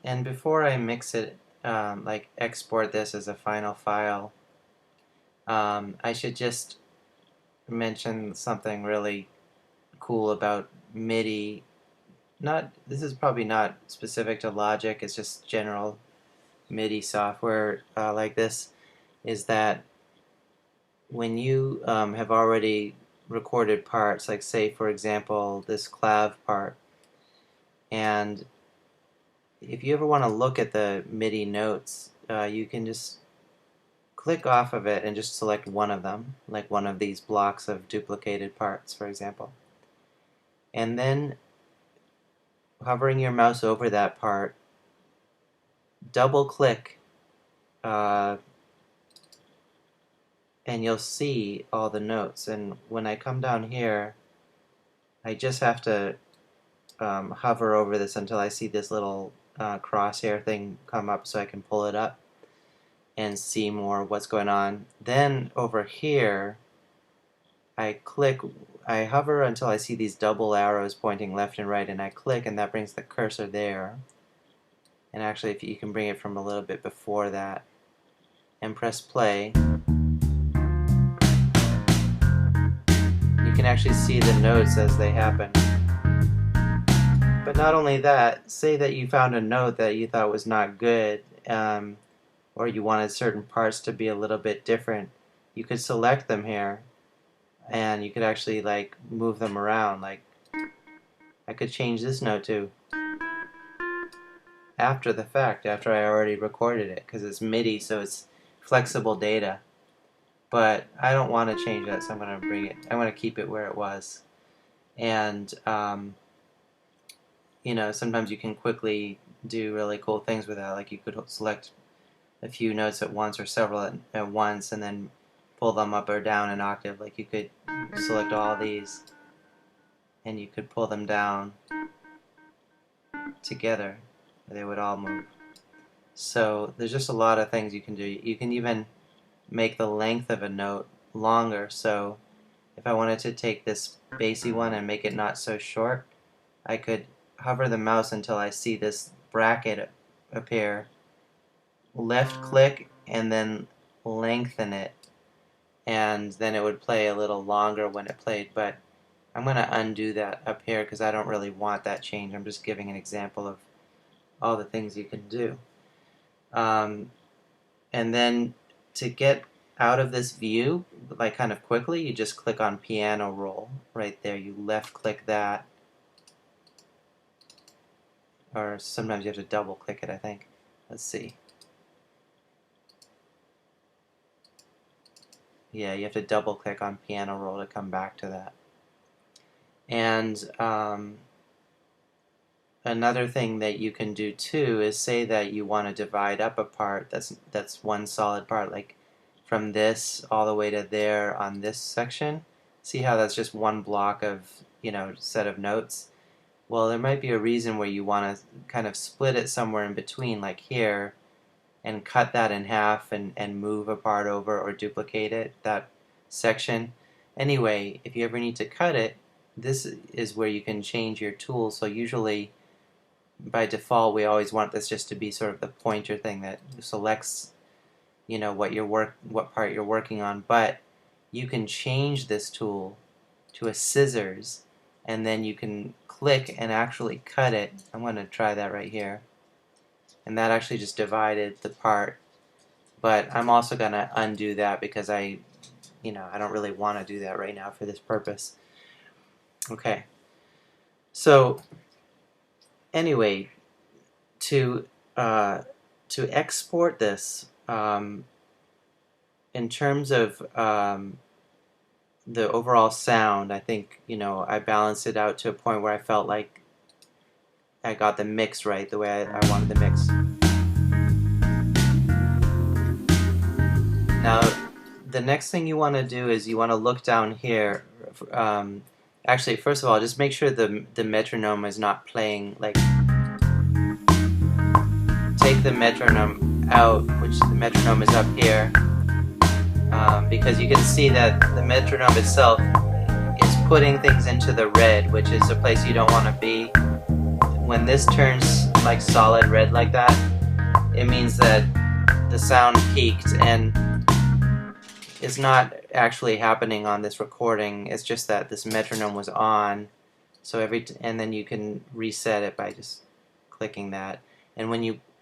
And before I mix it, like export this as a final file, I should just mention something really cool about Midi. This is probably not specific to Logic, it's just general Midi software like this, is that when you have already recorded parts, like say for example this clav part, and if you ever want to look at the Midi notes, you can just click off of it and just select one of them, like one of these blocks of duplicated parts, for example. And then hovering your mouse over that part, double click, and you'll see all the notes. And when I come down here, I just have to hover over this until I see this little crosshair thing come up so I can pull it up and see more what's going on. Then over here, I hover until I see these double arrows pointing left and right, and I click, and that brings the cursor there. And actually, if you can bring it from a little bit before that, and press play, you can actually see the notes as they happen. But not only that, say that you found a note that you thought was not good, or you wanted certain parts to be a little bit different, you could select them here, and you could actually like move them around. Like I could change this note too after the fact, after I already recorded it, because it's MIDI, so it's flexible data. But I don't want to change that, so I'm going to keep it where it was. And you know, sometimes you can quickly do really cool things with that. Like you could select a few notes at once or several at once, and then pull them up or down an octave. Like you could select all these, and you could pull them down together. They would all move. So there's just a lot of things you can do. You can even make the length of a note longer. So if I wanted to take this bassy one and make it not so short, I could hover the mouse until I see this bracket appear, left click, and then lengthen it, and then it would play a little longer when it played. But I'm going to undo that up here because I don't really want that change. I'm just giving an example of all the things you can do. And then to get out of this view, like kind of quickly, you just click on piano roll right there. You left click that, or sometimes you have to double click it, I think. Let's see. Yeah, you have to double click on piano roll to come back to that. And another thing that you can do too is say that you want to divide up a part that's one solid part, like from this all the way to there on this section. See how that's just one block of, you know, set of notes? Well, there might be a reason where you want to kind of split it somewhere in between, like here, and cut that in half and move a part over or duplicate it, that section. Anyway, if you ever need to cut it, this is where you can change your tool. So usually, by default, we always want this just to be sort of the pointer thing that selects, you know, what part you're working on. But you can change this tool to a scissors, and then you can click and actually cut it. I'm going to try that right here. And that actually just divided the part. But I'm also going to undo that because I don't really want to do that right now for this purpose. Okay. So anyway, to export this, in terms of the overall sound, I think, you know, I balanced it out to a point where I felt like I got the mix right, the way I wanted the mix. Now, the next thing you want to do is you want to look down here. Actually, first of all, just make sure the metronome is not playing, like, take the metronome out, which the metronome is up here, because you can see that the metronome itself is putting things into the red, which is a place you don't want to be. When this turns like solid red like that, it means that the sound peaked, and it's not actually happening on this recording. It's just that this metronome was on. So and then you can reset it by just clicking that. And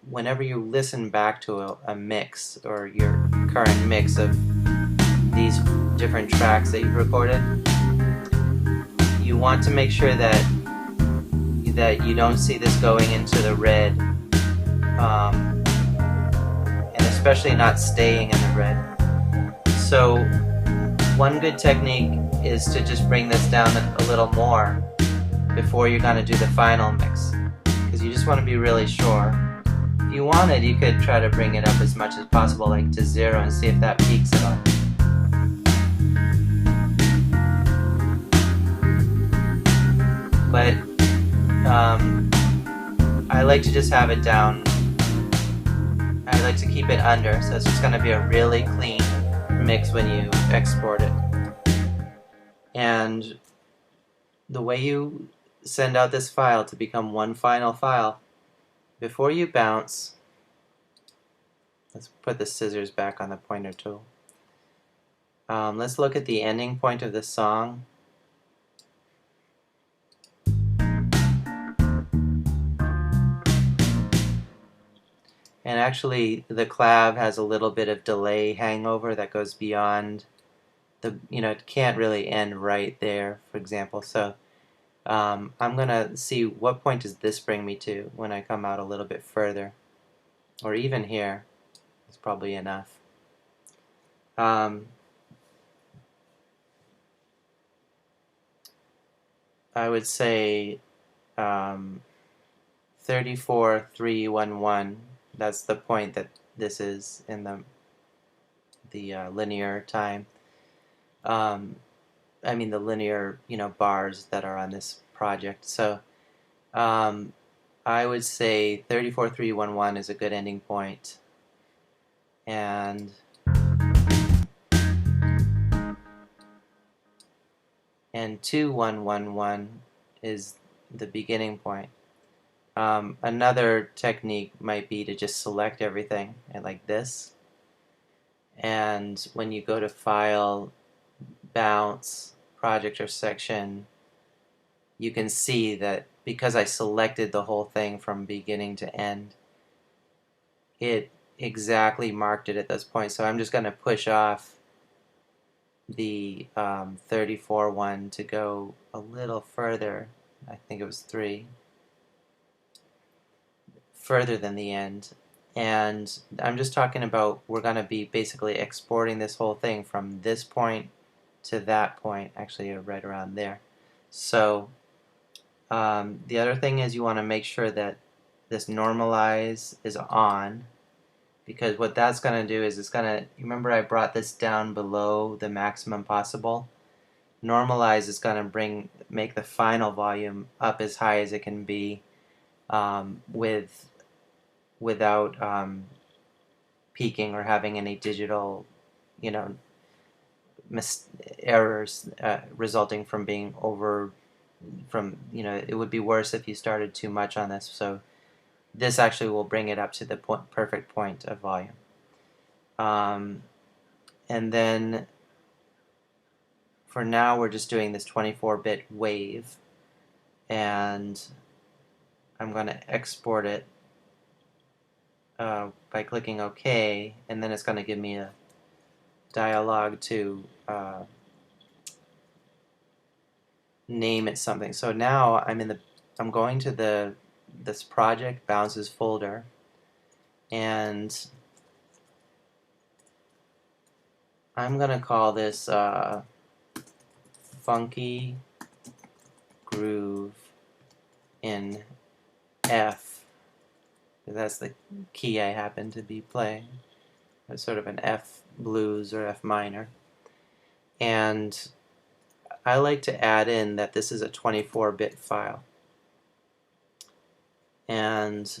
whenever you listen back to a mix or your current mix of these different tracks that you've recorded, you want to make sure that you don't see this going into the red, and especially not staying in the red. So one good technique is to just bring this down a little more before you're going to do the final mix, because you just want to be really sure. If you wanted, you could try to bring it up as much as possible, like to 0, and see if that peaks at all. But I like to just have it down. I like to keep it under, so it's just going to be a really clean mix when you export it. And the way you send out this file to become one final file, before you bounce, let's put the scissors back on the pointer tool. Let's look at the ending point of the song. And actually, the clav has a little bit of delay hangover that goes beyond the, it can't really end right there, for example. So I'm going to see what point does this bring me to when I come out a little bit further. Or even here, it's probably enough. I would say 34.311. That's the point that this is in the linear time. I mean the linear, bars that are on this project. So I would say 34.311 is a good ending point, and 2.111 is the beginning point. Another technique might be to just select everything and like this, and when you go to File, Bounce, Project or Section, you can see that because I selected the whole thing from beginning to end, it exactly marked it at this point. So I'm just going to push off the 34 one to go a little further. I think it was 3. Further than the end. And I'm just talking about, we're going to be basically exporting this whole thing from this point to that point, actually right around there. So the other thing is you want to make sure that this normalize is on, because what that's going to do is it's going to, remember I brought this down below the maximum possible? Normalize is going to make the final volume up as high as it can be, without peaking or having any digital, errors resulting from being over. It would be worse if you started too much on this. So this actually will bring it up to the perfect point of volume. And then for now we're just doing this 24-bit wave, and I'm going to export it by clicking OK, and then it's going to give me a dialog to name it something. So now I'm going to this project bounces folder, and I'm going to call this funky groove in F. That's the key I happen to be playing. It's sort of an F blues or F minor. And I like to add in that this is a 24-bit file. And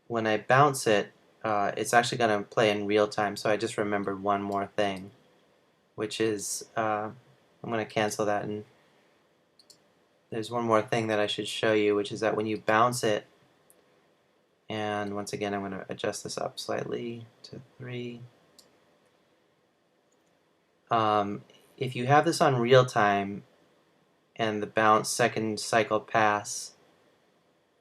when I bounce it, it's actually going to play in real time. So I just remembered one more thing, which is, I'm going to cancel that, and there's one more thing that I should show you, which is that when you bounce it, And once again, I'm going to adjust this up slightly to 3. If you have this on real time and the bounce second cycle pass,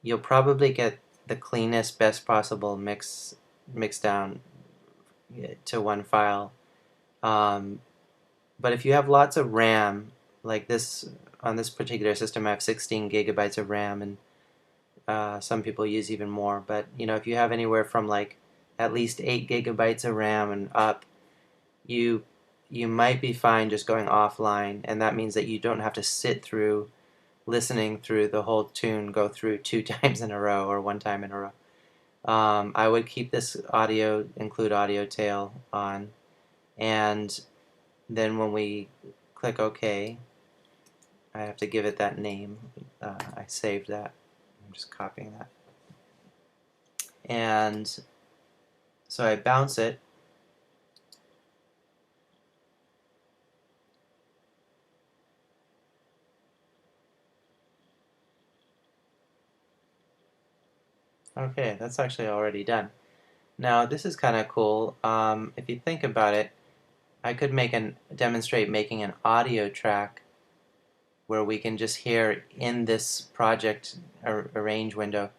you'll probably get the cleanest, best possible mix down to one file. But if you have lots of RAM, like this, on this particular system I have 16 gigabytes of RAM, and some people use even more, but if you have anywhere from like at least 8 gigabytes of RAM and up, you might be fine just going offline, and that means that you don't have to sit through listening through the whole tune go through 2 times in a row or 1 time in a row. I would keep this include audio tail on, and then when we click OK, I have to give it that name. I saved that. I'm just copying that. And so I bounce it. Okay, that's actually already done. Now this is kind of cool. If you think about it, I could demonstrate making an audio track where we can just hear in this project arrange window,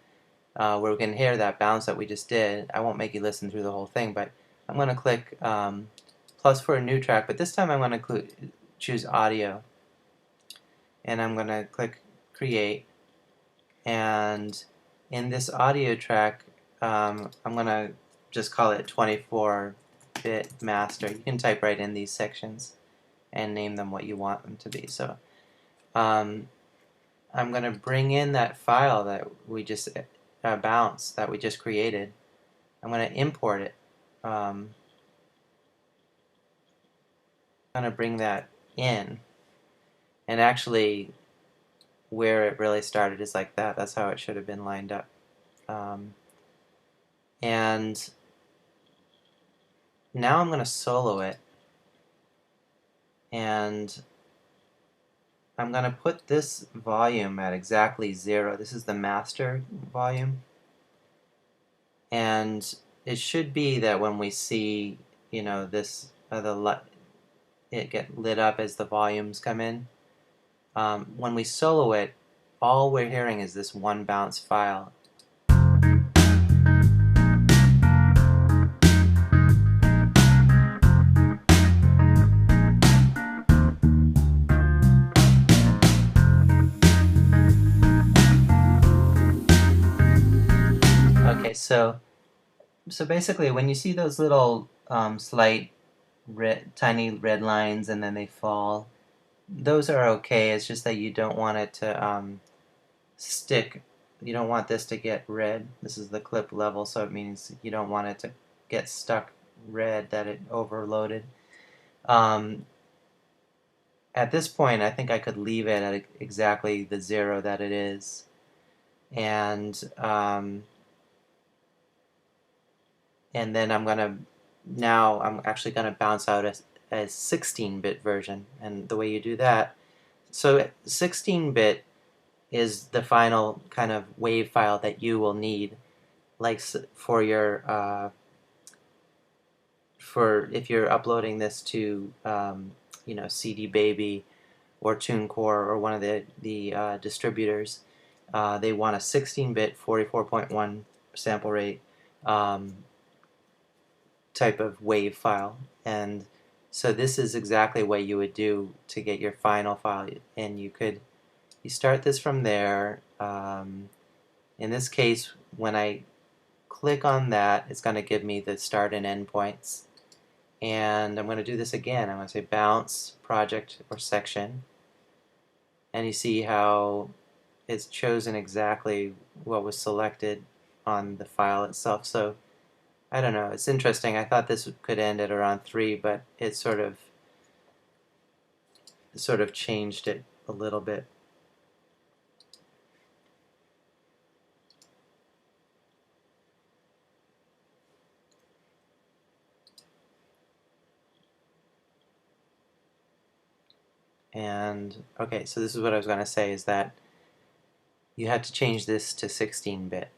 where we can hear that bounce that we just did. I won't make you listen through the whole thing, but I'm going to click plus for a new track, but this time I'm going to choose audio, and I'm going to click create, and in this audio track I'm going to just call it 24-bit master. You can type right in these sections and name them what you want them to be. So I'm going to bring in that file that we just bounced, that we just created. I'm going to import it. I'm going to bring that in, and actually where it really started is like that. That's how it should have been lined up. And now I'm going to solo it, and I'm going to put this volume at exactly 0. This is the master volume, and it should be that when we see this it get lit up as the volumes come in. When we solo it, all we're hearing is this one bounce file. Okay, so basically when you see those little slight tiny red lines and then they fall, those are okay. It's just that you don't want it to stick. You don't want this to get red. This is the clip level, so it means you don't want it to get stuck red, that it overloaded. At this point, I think I could leave it at exactly the 0 that it is, and then I'm actually gonna bounce out a 16-bit version. And the way you do that, so 16-bit is the final kind of wave file that you will need, like for your for if you're uploading this to CD Baby or TuneCore or one of the distributors. They want a 16-bit 44.1 sample rate type of wave file, and so this is exactly what you would do to get your final file. And you start this from there. In this case, when I click on that, it's going to give me the start and end points. And I'm going to do this again. I'm going to say bounce, project, or section. And you see how it's chosen exactly what was selected on the file itself. So I don't know, it's interesting. I thought this could end at around 3, but it sort of changed it a little bit. And okay, so this is what I was going to say, is that you had to change this to 16-bit.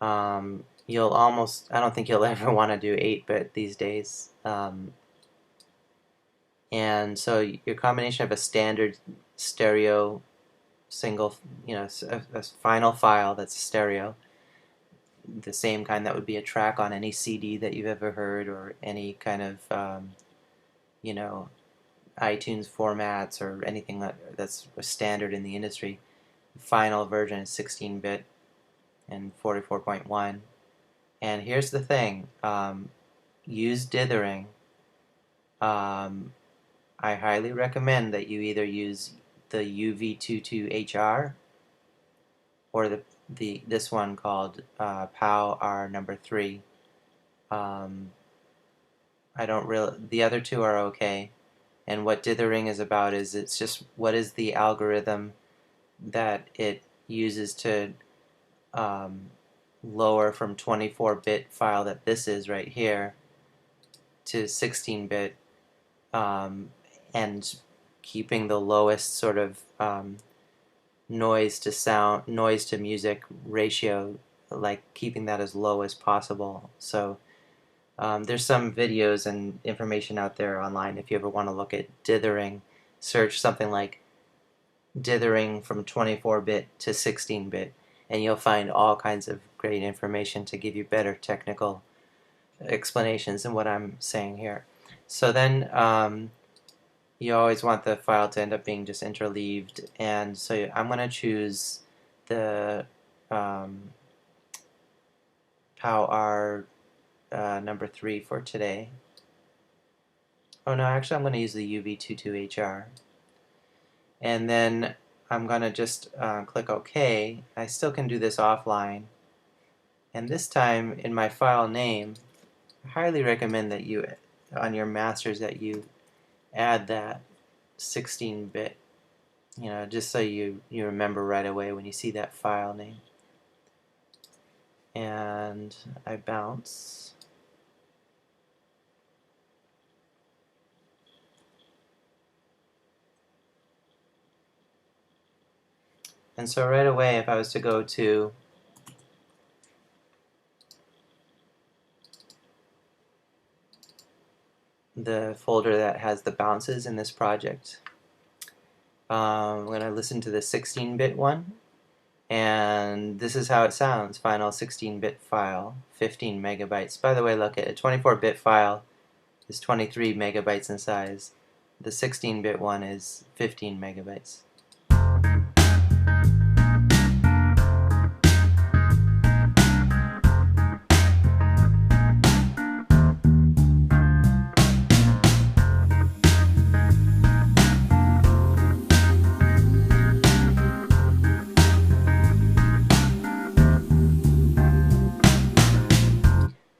You'll almost, I don't think you'll ever want to do 8-bit these days. And so your combination of a standard stereo single, a final file that's stereo, the same kind that would be a track on any CD that you've ever heard, or any kind of, you know, iTunes formats or anything that's standard in the industry. The final version is 16-bit and 44.1. And here's the thing, use dithering. I highly recommend that you either use the UV22HR or this one called POW R number 3. I don't really, the other two are okay. And what dithering is about is it's just what is the algorithm that it uses to lower from 24-bit file that this is right here to 16-bit, and keeping the lowest sort of noise to music ratio, like keeping that as low as possible. So there's some videos and information out there online if you ever want to look at dithering. Search something like dithering from 24-bit to 16-bit, and you'll find all kinds of great information to give you better technical explanations than what I'm saying here. So then you always want the file to end up being just interleaved, and so I'm going to choose the POW-R number 3 for today. Oh no, actually I'm going to use the UV22HR. And then I'm going to just click OK. I still can do this offline. And this time in my file name, I highly recommend that you, on your masters, that you add that 16-bit, just so you remember right away when you see that file name. And I bounce. And so right away, if I was to go to the folder that has the bounces in this project, I'm going to listen to the 16-bit one, and this is how it sounds. Final 16-bit file, 15 megabytes. By the way, look, at a 24-bit file is 23 megabytes in size. The 16-bit one is 15 megabytes.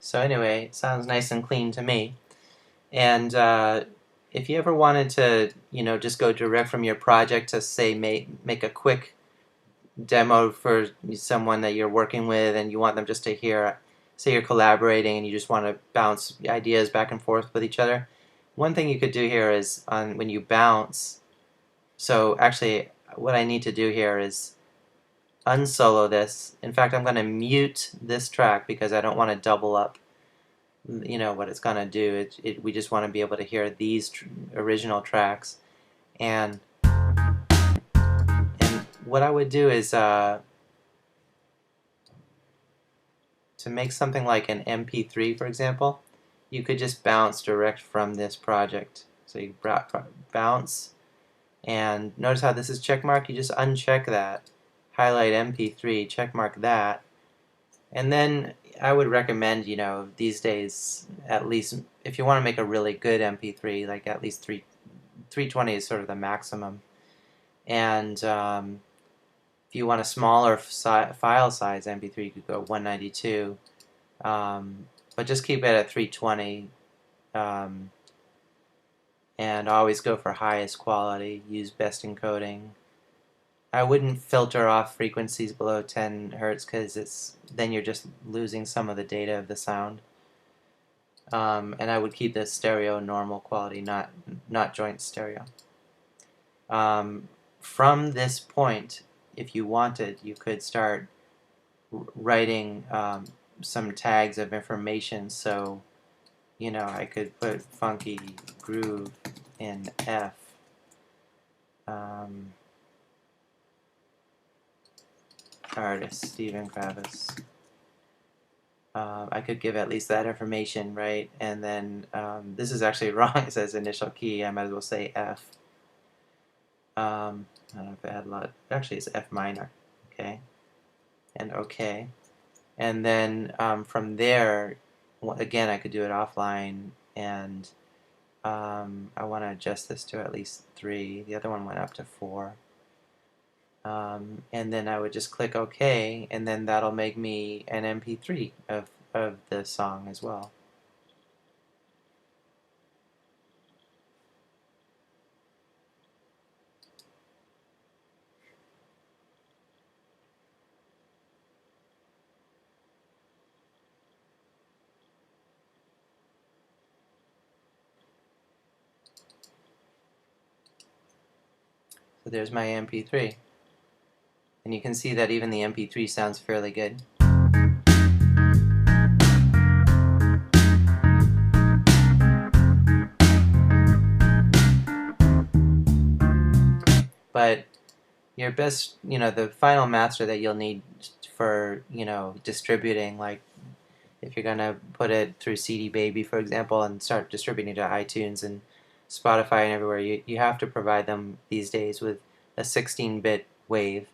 So anyway, it sounds nice and clean to me. And if you ever wanted to, just go direct from your project to, say, make a quick demo for someone that you're working with, and you want them just to hear, say you're collaborating and you just want to bounce ideas back and forth with each other, one thing you could do here is when you bounce, so actually what I need to do here is unsolo this. In fact, I'm going to mute this track because I don't want to double up what it's going to do. We just want to be able to hear these original tracks. And what I would do is to make something like an MP3, for example, you could just bounce direct from this project. So you bounce, and notice how this is checkmark. You just uncheck that, highlight MP3, checkmark that, and then I would recommend, these days, at least if you want to make a really good MP3, like at least 320 is sort of the maximum. And if you want a smaller file size MP3, you could go 192, but just keep it at 320, and always go for highest quality. Use best encoding. I wouldn't filter off frequencies below 10 hertz because then you're just losing some of the data of the sound. And I would keep the stereo normal quality, not joint stereo. From this point, if you wanted, you could start writing some tags of information. So, I could put funky groove in F. Artist Stephen Kravis. I could give at least that information, right? And then this is actually wrong. It says initial key. I might as well say F. I don't know if I had a lot. Actually, it's F minor. Okay. And OK. And then from there, again, I could do it offline. And I want to adjust this to at least 3. The other one went up to 4. And then I would just click OK, and then that'll make me an MP3 of the song as well. So there's my MP3. And you can see that even the MP3 sounds fairly good. But your best, the final master that you'll need for, distributing, like if you're going to put it through CD Baby, for example, and start distributing to iTunes and Spotify and everywhere, you have to provide them these days with a 16-bit wave.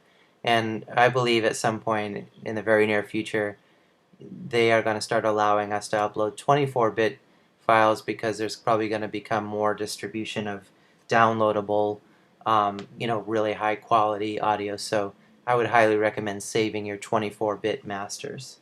And I believe at some point in the very near future, they are going to start allowing us to upload 24-bit files because there's probably going to become more distribution of downloadable, really high quality audio. So I would highly recommend saving your 24-bit masters.